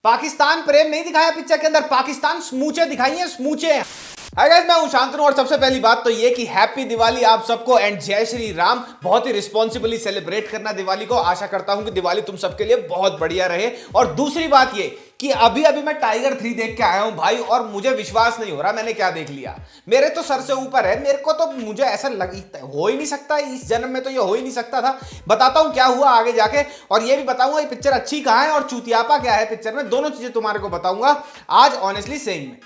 पाकिस्तान प्रेम नहीं दिखाया पिक्चर के अंदर, पाकिस्तान स्मूचे दिखाई है, स्मूचे। हाय गाइस, मैं हूं शांतनु और सबसे पहली बात तो ये कि हैप्पी दिवाली आप सबको एंड जय श्री राम। बहुत ही रिस्पॉन्सिबली सेलिब्रेट करना दिवाली को। आशा करता हूं कि दिवाली तुम सबके लिए बहुत बढ़िया रहे। और दूसरी बात ये कि अभी मैं टाइगर 3 देख के आया हूं भाई, और मुझे विश्वास नहीं हो रहा मैंने क्या देख लिया। मेरे तो सर से ऊपर है, मेरे को तो मुझे ऐसा हो ही नहीं सकता, इस जन्म में तो ये हो ही नहीं सकता था। बताता हूं क्या हुआ आगे जाके, और ये भी बताऊंगा ये पिक्चर अच्छी कहां है और चूतियापा क्या है पिक्चर में। दोनों चीजें तुम्हारे को बताऊंगा आज ऑनेस्टली सेइंग में।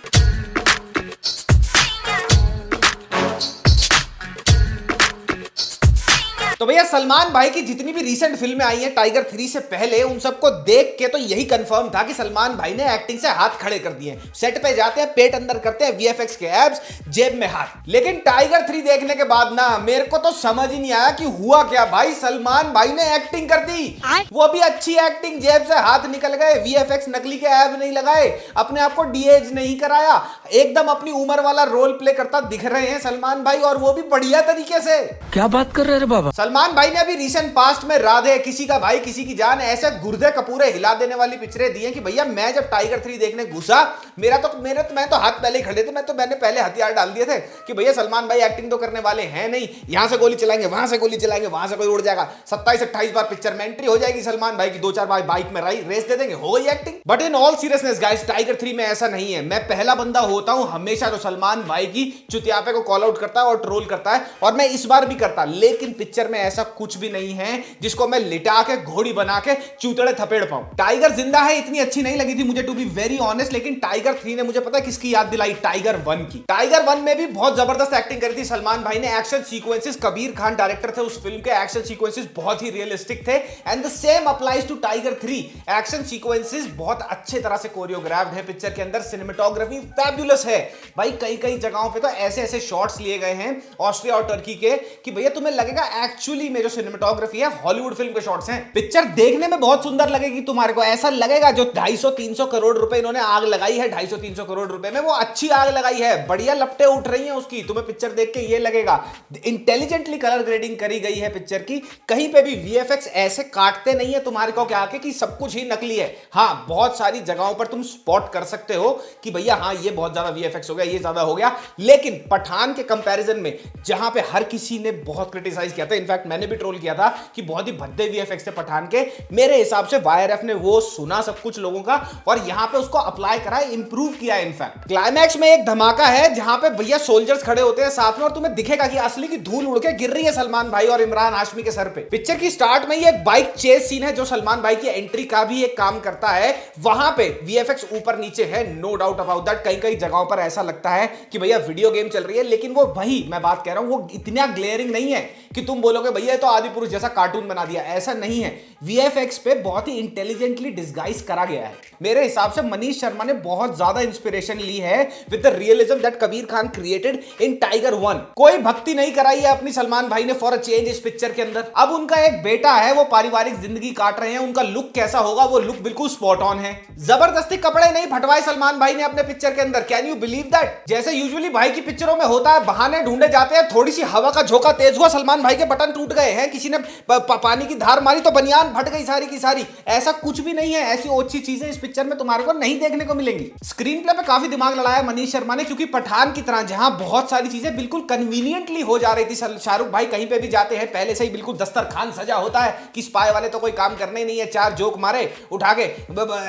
तो भैया सलमान भाई की जितनी भी रीसेंट फिल्में आई हैं टाइगर 3 से पहले, उन सबको देख के तो यही कंफर्म था कि सलमान भाई ने एक्टिंग से हाथ खड़े कर दिए। सेट पे जाते हैं, पेट अंदर करते हैं, वीएफएक्स के एब्स, जेब में हाथ। लेकिन टाइगर 3 देखने के बाद ना मेरे को तो समझ ही नहीं आया कि हुआ क्या भाई। सलमान भाई ने एक्टिंग कर दी, वो भी अच्छी एक्टिंग, जेब से हाथ निकल गए, वीएफएक्स नकली के एब नहीं लगाए, अपने आप को डीएज नहीं कराया, एकदम अपनी उम्र वाला रोल प्ले करता दिख रहे हैं सलमान भाई, और वो भी बढ़िया तरीके से। क्या बात कर रहे हैं बाबा। सलमान भाई ने अभी रीसेंट पास्ट में राधे, किसी का भाई किसी की जान, ऐसे गुर्दे कपूरे हिला देने वाली पिक्चरें दी हैं कि भैया मैं जब टाइगर 3 देखने घुसा मैं तो हाथ पहले ही खड़े थे, मैंने पहले हथियार डाल दिए थे कि भैया सलमान भाई एक्टिंग तो करने वाले हैं नहीं, यहां से गोली चलाएंगे, वहां से गोली चलाएंगे, वहां से कोई उड़ जाएगा, 27-28 बार पिक्चर में एंट्री हो जाएगी सलमान भाई की, 2-4 बार बाइक में रेस दे देंगे, हो गई acting. But in all seriousness guys, tiger 3 में ऐसा नहीं है। मैं पहला बंदा होता हूं हमेशा जो सलमान भाई की चुतियापे को कॉल आउट करता है और ट्रोल करता है, और मैं इस बार भी करता, लेकिन पिक्चर में ऐसा कुछ भी नहीं है जिसको मैं लिटा के घोड़ी बना के चूतड़े थपेड़ पाऊं। टाइगर जिंदा है इतनी अच्छी नहीं लगी थी मुझे, टू बी वेरी ऑनेस्ट, लेकिन टाइगर 3 ने मुझे पता है किसकी याद दिलाई, टाइगर 1 की। टाइगर 1 में भी बहुत जबरदस्त एक्टिंग करी थी सलमान भाई ने। Action sequences, Kabir Khan director थे उस फिल्म के, एक्शन सीक्वेंसेस बहुत ही रियलिस्टिक थे, and the same applies to Tiger 3। Action sequences बहुत अच्छे तरह से कोरियोग्राफ्ड है पिक्चर के अंदर, सिनेमेटोग्राफी फैबुलस है भाई। कई जगहों पे तो ऐसे शॉट्स लिए गए हैं ऑस्ट्रिया और टर्की के कि भैया तुम्हें लगेगा एक्चुअली में जो सिनेमेटोग्राफी है हॉलीवुड फिल्म के शॉट्स हैं। पिक्चर देखने में बहुत सुंदर लगेगी तुम्हारे को, ऐसा लगेगा जो 250-300 करोड़ रुपए इन्होंने आग लगाई है, 250-300 करोड़ रुपए में वो अच्छी आग लगाई है, बढ़िया लपटें उठ रही हैं उसकी। तुम्हें पिक्चर देख के ये लगेगा इंटेलिजेंटली कलर ग्रेडिंग करी गई है पिक्चर की। कहीं पे भी वीएफएक्स ऐसे काटते नहीं है तुम्हारे को क्या आके कि सब कुछ ही नकली है। हाँ, बहुत सारी जगहों पर तुम स्पॉट कर सकते हो कि भैया हाँ ये बहुत ज्यादा वीएफएक्स हो गया, ये ज्यादा हो गया, लेकिन पठान के कंपैरिजन में जहां पे हर किसी ने बहुत क्रिटिसाइज किया था, इनफैक्ट मैंने भी ट्रोल किया था कि बहुत ही भद्दे वीएफएक्स थे पठान के, मेरे हिसाब से वाईआरएफ ने वो सुना सब कुछ लोगों का और यहां पे उसको अप्लाई करा, इंप्रूव किया। इनफैक्ट क्लाइमैक्स में एक धमाका है जहां पे भैया सोल्जर्स खड़े होते हैं साथ में और तुम्हें दिखेगा कि असली की धूल उड़ के गिर रही है सलमान भाई और इमरान हाशमी के सर पे। पिक्चर की स्टार्ट में ही एक बाइक चेस सीन है जो सलमान भाई की एंट्री का भी एक काम करता है। वहां पे वीएफएक्स ऊपर नीचे है, नो डाउट अबाउट दैट। कई जगहों पर ऐसा लगता है कि भैया वीडियो गेम चल रही है, लेकिन वो वही मैं बात कह रहा हूं, वो इतना ग्लेयरिंग नहीं है कि तुम बोलोगे भैया तो आदि पुरुष जैसा कार्टून बना दिया, ऐसा नहीं है। वीएफएक्स पे बहुत ही इंटेलिजेंटली डिस्गाइज करा गया है। मेरे हिसाब से मनीष शर्मा ने बहुत ज्यादा इंस्पिरेशन ली है with the realism that Kabir Khan created in tiger 1। कोई भक्ति नहीं कराई है अपनी सलमान भाई ने फॉर अ चेंज इस पिक्चर के अंदर। अब उनका एक बेटा है, वो पारिवारिक जिंदगी काट रहे हैं, उनका लुक कैसा होगा, वो लुक बिल्कुल स्पॉट ऑन है। जबरदस्ती कपड़े नहीं फटवाए सलमान भाई ने अपने पिक्चर के अंदर, कैन यू बिलीव दैट। जैसे यूजुअली भाई की पिक्चरों में होता है, बहाने ढूंढे जाते हैं, थोड़ी सी हवा का झोंका तेज हुआ, सलमान भाई के बटन टूट गए हैं, किसी ने पानी की धार मारी तो बनियान फट गई सारी की सारी। ऐसा कुछ भी नहीं है, ऐसी अच्छी चीजें इस पिक्चर में तुम्हारे को नहीं देखने को मिलेंगी। स्क्रीन प्ले पे काफी दिमाग लड़ाया मनीष शर्मा ने, क्योंकि पठान की तरह जहां बहुत सारी चीजें बिल्कुल कन्वीनियंटली हो जा रही थी, शाहरुख भाई कहीं पे भी जाते हैं पहले से ही बिल्कुल दस्तरखान सजा होता है कि स्पाई वाले तो कोई काम करने ही नहीं है, 4 जोक मारे उठा के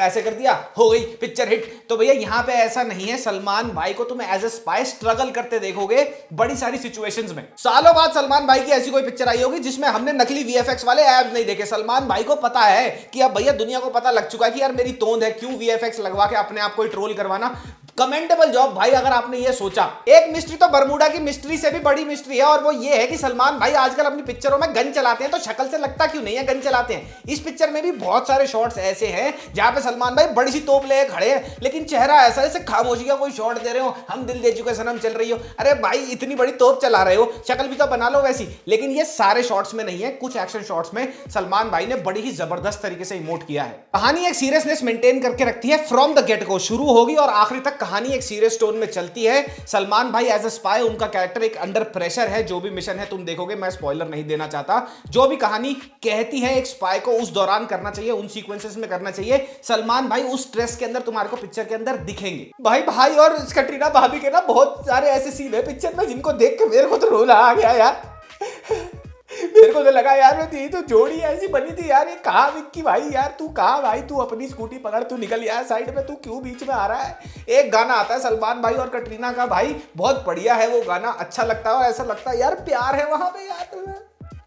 ऐसे कर दिया, हो गई पिक्चर हिट। तो भैया यहां पे ऐसा नहीं है, सलमान भाई को तुम एज ए स्पाई स्ट्रगल करते देखोगे बड़ी सारी सिचुएशंस में। सालों बाद सलमान भाई की ऐसी कोई पिक्चर आई होगी जिसमें हमने नकली वीएफएक्स वाले एब्स नहीं देखे। सलमान भाई को पता है कि अब भैया दुनिया को पता लग चुका है कि यार मेरी तोंद है, क्यों वीएफएक्स लगवा के अपने आप को ट्रोल करवाना। कमेंटेबल जॉब भाई अगर आपने ये सोचा। एक मिस्ट्री तो बरमूडा की मिस्ट्री से भी बड़ी मिस्ट्री है, और वो ये है कि सलमान भाई आजकल अपनी पिक्चरों में गन चलाते हैं, तो शक्ल से लगता क्यों नहीं है गन चलाते हैं। इस पिक्चर में भी बहुत सारे शॉट्स ऐसे हैं जहां पे सलमान भाई बड़ी सी तोप ले खड़े हैं, लेकिन चेहरा ऐसा जैसे खामोशी का कोई शॉट दे रहे हो, हम दिल दे चुके सनम चल रही हो। अरे भाई इतनी बड़ी तोप चला रहे हो, शक्ल भी तो बना लो वैसी। लेकिन ये सारे शॉट्स में नहीं है, कुछ एक्शन शॉट्स में सलमान भाई ने बड़ी ही जबरदस्त तरीके से इमोट किया है। कहानी एक सीरियसनेस मेंटेन करके रखती है फ्रॉम द गेट को, शुरू होगी और आखिरी तक कहानी एक सीरियस टोन में चलती है। सलमान भाई एज अ स्पाई, उनका कैरेक्टर एक अंडर प्रेशर है। जो भी मिशन है तुम देखोगे, मैं स्पॉइलर नहीं देना चाहता, जो भी कहानी कहती है एक स्पाई को उस दौरान करना चाहिए, उन सीक्वेंसेस में करना चाहिए। सलमान भाई उस स्ट्रेस के अंदर तुम्हारे को पिक्चर के अंदर दिखेंगे। भाई और कटरीना भाभी के ना बहुत सारे ऐसे सीन है पिक्चर में जिनको देख के मेरे को तो रोना आ गया यार। मेरे को तो लगा यार ये तो जोड़ी ऐसी बनी थी यार, ये कहाँ विक्की भाई, यार तू कहाँ भाई, तू अपनी स्कूटी पकड़, तू निकल यार साइड में, तू क्यों बीच में आ रहा है। एक गाना आता है सलमान भाई और कटरीना का, भाई बहुत बढ़िया है वो गाना, अच्छा लगता है और ऐसा लगता है यार प्यार है वहां पे यार।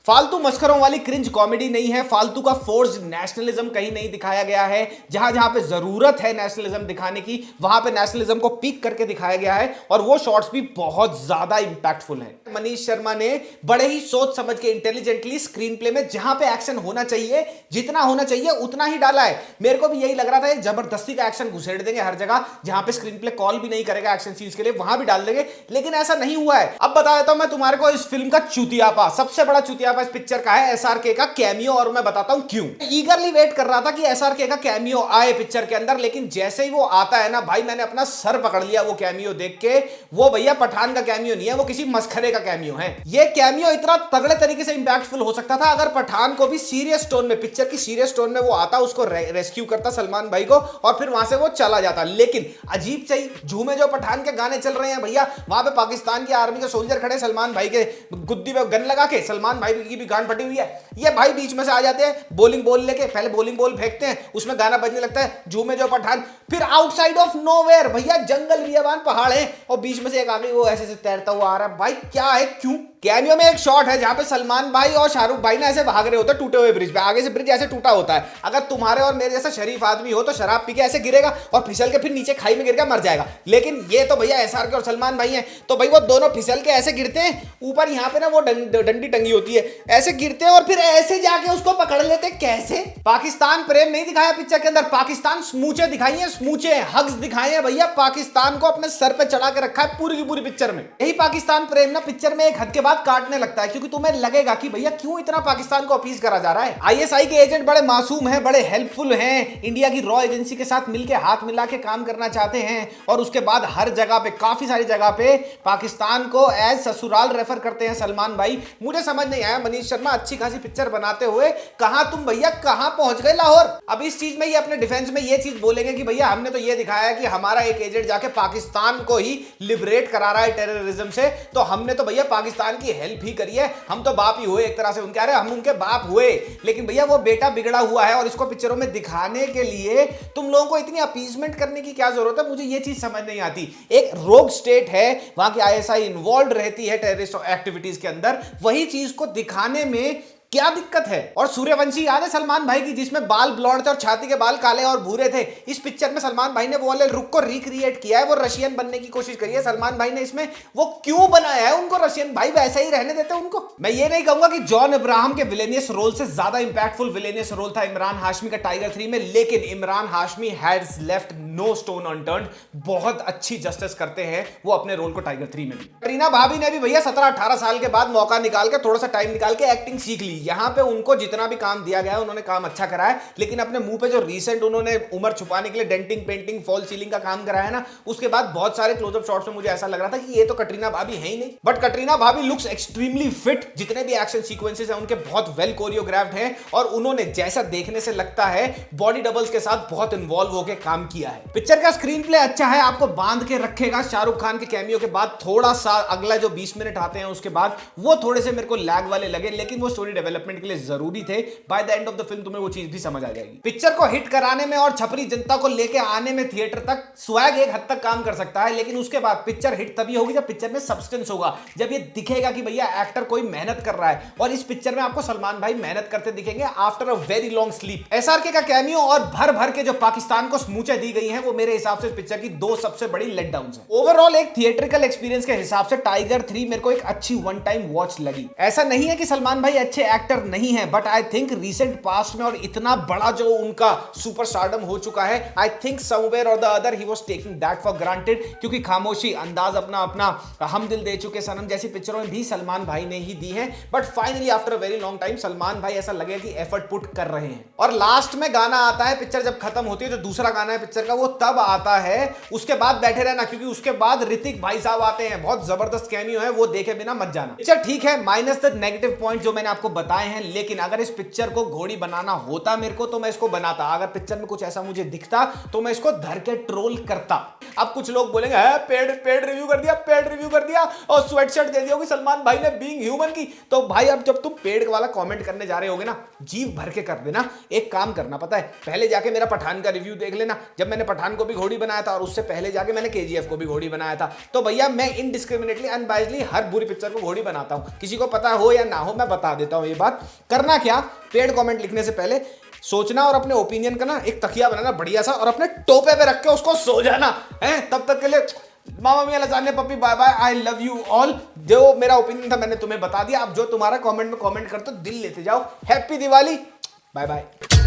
फालतू मस्खरों वाली क्रिंज कॉमेडी नहीं है, फालतू का फोर्स्ड नेशनलिज्म कहीं नहीं दिखाया गया है। जहां जहां पे जरूरत है नेशनलिज्म दिखाने की, वहां पे नेशनलिज्म को पीक करके दिखाया गया है और वो शॉट्स भी बहुत ज्यादा इंपैक्टफुल है। मनीष शर्मा ने बड़े ही सोच समझ के इंटेलिजेंटली स्क्रीन प्ले में जहां पे एक्शन होना चाहिए, जितना होना चाहिए उतना ही डाला है। मेरे को भी यही लग रहा था जबरदस्ती का एक्शन घुसेड़ देंगे हर जगह, जहां पे स्क्रीन प्ले कॉल भी नहीं करेगा एक्शन सीन्स के लिए, वहां भी डाल देंगे, लेकिन ऐसा नहीं हुआ है। अब बता देता हूं मैं तुम्हारे को इस फिल्म का चूतियापा, सबसे बड़ा चूतियापा इस पिक्चर का है एसआरके का कैमियो, और मैं बताता हूं क्यों। ईगरली वेट कर रहा था कि एसआरके का कैमियो आए पिक्चर के अंदर, लेकिन जैसे ही वो आता है ना भाई, मैंने अपना सर पकड़ लिया वो कैमियो देख के। वो भैया पठान का कैमियो नहीं है, वो किसी मस्खरे का कैमियो है। ये कैमियो इतना तगड़े तरीके से इंपैक्टफुल हो सकता था अगर पठान को भी सीरियस टोन में, पिक्चर की सीरियस टोन में वो आता, उसको रेस्क्यू करता सलमान भाई को और फिर वहां से वो चला जाता। लेकिन अजीब सही झूमे जो पठान के गाने चल रहे हैं भैया, वहां पे पाकिस्तान की आर्मी के सोल्जर खड़े, सलमान भाई के गुद्दी में गन लगा के, सलमान भाई की भी गान फटी हुई है, ये भाई बीच में से आ जाते हैं बॉलिंग बॉल लेके, पहले बॉलिंग बॉल फेंकते हैं, उसमें गाना बजने लगता है झूमे जो पठान, फिर आउटसाइड ऑफ नोवेयर भैया जंगल बियाबान पहाड़ है और बीच में से एक आगे वो ऐसे तैरता हुआ आ रहा है। भाई क्या है, क्यों? कैमियो में एक शॉट है जहां पे सलमान भाई और शाहरुख भाई ना ऐसे भाग रहे होते हैं टूटे हुए ब्रिज पे, आगे से ब्रिज ऐसे टूटा होता है। अगर तुम्हारे और मेरे जैसा शरीफ आदमी हो तो शराब पी के ऐसे गिरेगा और फिसल के फिर नीचे खाई में गिर के मर जाएगा। लेकिन ये तो भैया एसआरके और सलमान भाई हैं, तो भाई वो दोनों फिसल के ऐसे गिरते हैं, ऊपर यहाँ पे ना वो डंडी टंगी होती है, ऐसे गिरते हैं और फिर ऐसे जाके उसको पकड़ लेते। कैसे? पाकिस्तान प्रेम नहीं दिखाया पिक्चर के अंदर, पाकिस्तान स्मूचे दिखाई है, स्मूचे हग्स दिखाए हैं भैया। पाकिस्तान को अपने सर पे चढ़ा के रखा है पूरी की पूरी पिक्चर में। यही पाकिस्तान प्रेम ना पिक्चर में एक हद के बाद काटने लगता है, क्योंकि तुम्हें लगेगा कि भैया क्यों इतना पाकिस्तान को अपीज करा जा रहा है। आईएसआई के एजेंट बड़े मासूम हैं, बड़े हेल्पफुल हैं, इंडिया की रॉ एजेंसी के साथ मिलकर हाथ मिला के काम करना चाहते हैं, और उसके बाद हर जगह पे, काफी सारी जगह पे पाकिस्तान को एज ससुराल रेफर करते हैं सलमान भाई। मुझे समझ नहीं आया, मनीष शर्मा अच्छी खासी पिक्चर बनाते हुए कहां तुम भैया, कहां पहुंच गए लाहौर। अब इस चीज में ये अपने डिफेंस में ये चीज बोलेंगे कि भैया हमने तो ये दिखाया कि हमारा एक एजेंट जाके पाकिस्तान को ही लिबरेट करा रहा है टेररिज्म से, तो हमने तो भैया पाकिस्तान की हेल्प ही करी है, हम तो बाप ही हुए एक तरह से उनके, अरे हम उनके बाप हुए। लेकिन भैया वो बेटा बिगड़ा हुआ है और इसको पिक्चरों में दिखाने के लिए तुम लोगों को इतनी अपीजमेंट करने की क्या जरूरत है, मुझे ये चीज समझ नहीं आती। एक रोग स्टेट है, वहां की आईएसआई इन्वॉल्व रहती है टेररिस्ट एक्टिविटीज के अंदर, वही चीज को दिखाने में क्या दिक्कत है। और सूर्यवंशी याद है सलमान भाई की, जिसमें बाल ब्लॉन्ड थे और छाती के बाल काले और भूरे थे। इस पिक्चर में सलमान भाई ने वो वाले लुक को रिक्रिएट किया है, वो रशियन बनने की कोशिश करी है सलमान भाई ने इसमें। वो क्यों बनाया है उनको रशियन, भाई वैसे ही रहने देते उनको। मैं ये नहीं कहूंगा कि जॉन अब्राहम के विलेनियस रोल से ज्यादा इंपैक्टफुल विलेनियस रोल था इमरान हाशमी का टाइगर 3 में, लेकिन Imran Hashmi has left no stone unturned. बहुत अच्छी जस्टिस करते हैं वो अपने रोल को टाइगर 3 में भी। कटरीना भाभी ने भी भैया 17-18 साल के बाद मौका निकाल के, थोड़ा सा टाइम निकाल के एक्टिंग सीख ली। यहां पे उनको जितना भी काम दिया गया है उन्होंने काम अच्छा करा है, लेकिन अपने मुंह पे जो रिसेंट उन्होंने उम्र छुपाने के लिए डेंटिंग, पेंटिंग, फॉल सीलिंग का काम कराया ना, उसके बाद बहुत सारे क्लोजअप शॉट्स में मुझे ऐसा लग रहा था कि ये तो कटरीना भाभी है ही नहीं। बट कटरीना भाभी लुक्स एक्सट्रीमली फिट, जितने भी एक्शन सीक्वेंसेस हैं उनके बहुत वेल कोरियोग्राफ्ड हैं, और उन्होंने जैसा देखने से लगता है बॉडी डबल्स के साथ बहुत इन्वॉल्व होकर काम किया है। पिक्चर का स्क्रीन प्ले अच्छा है, आपको बांध के रखेगा। शाहरुख खान के कैमियो के बाद थोड़ा सा अगला जो 20 मिनट आते हैं उसके बाद वो थोड़े से मेरे को लैग वाले लगे, लेकिन वो स्टोरी डेवलपमेंट के लिए जरूरी थे। By the end of the film तुम्हें वो चीज भी समझ आ जाएगी। पिक्चर को हिट कराने में और छपरी जनता को लेके आने में थिएटर तक स्वैग एक हद तक काम कर सकता है, लेकिन उसके बाद पिक्चर हिट तभी होगी जब पिक्चर में सब्सटेंस होगा, जब ये दिखेगा कि भैया एक्टर कोई मेहनत कर रहा है। और इस पिक्चर में आपको सलमान भाई मेहनत करते दिखेंगे after a very long sleep. SRK का कैमियो और भर भर के जो पाकिस्तान को स्मूचे दी गई हैं, वो मेरे हिसाब से पिक्चर की दो सबसे बड़ी लेट डाउन है। ओवरऑल एक थिएट्रिकल एक्सपीरियंस के हिसाब से टाइगर 3 मेरे को एक अच्छी वन टाइम वॉच लगी। ऐसा नहीं है कि सलमान भाई अच्छे एक्टर नहीं है, but I think recent past में और इतना बड़ा जो उनका सुपर स्टारडम हो चुका है, आई थिंक समवेयर और the other he was taking that for granted, क्योंकि खामोशी, अंदाज अपना अपना, हम दिल दे चुके सनम जैसी पिक्चरों में भी सलमान भाई ने ही दी है। But finally after a very long time Salman भाई ऐसा लगे कि एफर्ट पुट कर रहे हैं। और लास्ट में गाना आता है, पिक्चर जब खत्म होती है, जो दूसरा गाना है पिक्चर का वो तब आता है, उसके बाद बैठे रहना, क्योंकि उसके बाद ऋतिक भाई साहब आते हैं, बहुत जबरदस्त कैमियो है, वो देखे बिना मत जाना। पिक्चर ठीक है, माइनस द नेगेटिव पॉइंट जो मैंने आपको बताए हैं, लेकिन अगर इस पिक्चर को घोड़ी बनाना होता मेरे को तो मैं इसको बनाता। अगर पिक्चर में कुछ ऐसा मुझे दिखता तो मैं इसको धर के ट्रोल करता। अब कुछ लोग बोलेंगे पेड रिव्यू कर दिया, पेड रिव्यू कर दिया और स्वेटशर्ट दे दिया होगी सलमान भाई ने बीइंग ह्यूमन की। तो भाई अब जब तुम पेड वाला कमेंट करने जा रहे होगे ना, जीव भर के कर देना। एक काम करना पता है, पहले जाके मेरा पठान का रिव्यू देख लेना, जब मैंने पठान को भी घोड़ी बनाया था और उससे पहले जाके मैंने केजीएफ को भी घोड़ी बनाया था। तो भैया मैं इनडिस्क्रिमिनेटली अनबाइजली हर बुरी पिक्चर को घोड़ी बनाता हूं, किसी को पता हो या ना हो मैं बता देता हूं ये बात। करना क्या, पेड कमेंट लिखने से पहले सोचना और अपने ओपिनियन का ना एक तकिया बनाना बढ़िया सा और अपने टोपे पे रख के उसको सो जाना है। तब तक के लिए मामा मियां लजाने पप्पी bye bye, I love you all. जो मेरा ओपिनियन था मैंने तुम्हें बता दिया। अब जो तुम्हारा कमेंट में कमेंट करते हो दिल लेते जाओ। Happy Diwali, bye bye.